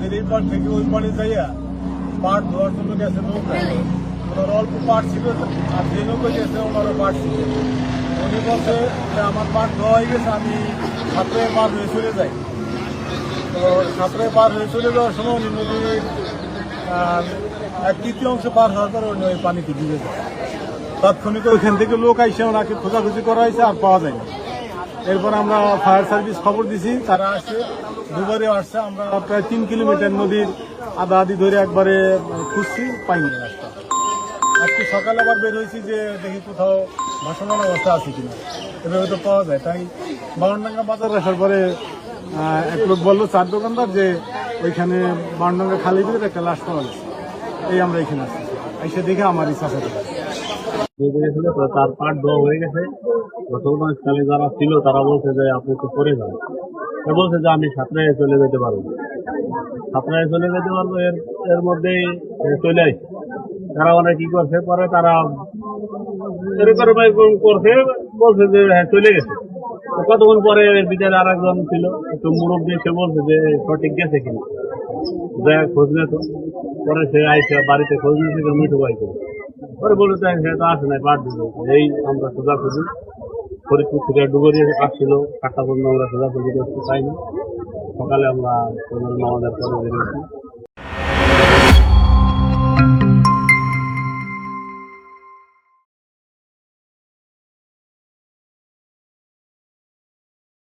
নদীর এই পার থেকে ওই পারে যাইয়া পাট ধোয়ার জন্য গেছে নৌকা। ওনার অল্প পাট ছিল, আর যে নৌকা গেছে ওনারও পাট ছিল। উনি বলছে যে আমার পাট ধোয়া হয়ে গেছে, আমি সাঁতরে পার হয়ে চলে যাই। তো সাঁতরে পার হয়ে চলে যাওয়ার সময় উনি নদীর 1/3 পার হওয়ার পর উনি ওই পানিতে ডুবে যায়। তাৎক্ষণিক ওইখান থেকে লোক আইসে ওনাকে খোঁজাখুঁজি করা হয়েছে, আর পাওয়া যায় না। এরপর আমরা ফায়ার সার্ভিস খবর দিছি, তারা আসছে, দুবারে আসছে। আমরা প্রায় 3 কিলোমিটার নদীর আধা আধি ধরে একবারে খুঁজছি, পাইনি রাস্তা। আজকে সকালে আবার বের হয়েছি যে দেখি কোথাও ভাসমান অবস্থা আছে কিনা, এভাবে তো পাওয়া যায়। তাই বাউনডাঙ্গা বাজার আসার পরে এক লোক বললো, চার দোকানদার, যে ওইখানে বাউনডাঙ্গা খালি করে একটা লাশ পাওয়া গেছে। এই আমরা এখানে আসছি, এসে দেখে আমার ইচ্ছা থাকে। তার পাট ধোয়া হয়ে গেছে। ঘটনাস্থলে যারা ছিল তারা বলছে যে আপনি তো পরে যান। বলছে যে আমি সাঁতরায় চলে যেতে পারবো, সাঁতরায় চলে যেতে পারবো। এর মধ্যেই চলে আসছে। তারা মানে কি করছে, পরে তারা এরকম করছে, বলছে যে হ্যাঁ চলে গেছে। কতক্ষণ পরে এর ভিতরে আর একজন ছিল, একটু মুরব্বী, সে বলছে যে সঠিক গেছে কিনা, যা খোঁজ নিত। পরে সে আইসে বাড়িতে খোঁজ নিয়েছে, মিঠু ভাই করে। পরে বলে তো সে তো আসে নাই, পাট দিবে। এই আমরা খোঁজাখুঁজি ফরিদপুর থেকে ডুবুরিয়া আসছিল, 7টা পর্যন্ত আমরা খোঁজাখুঁজি করতে পাইনি। সকালে আমরা আমাদের পরে বেরিয়েছি।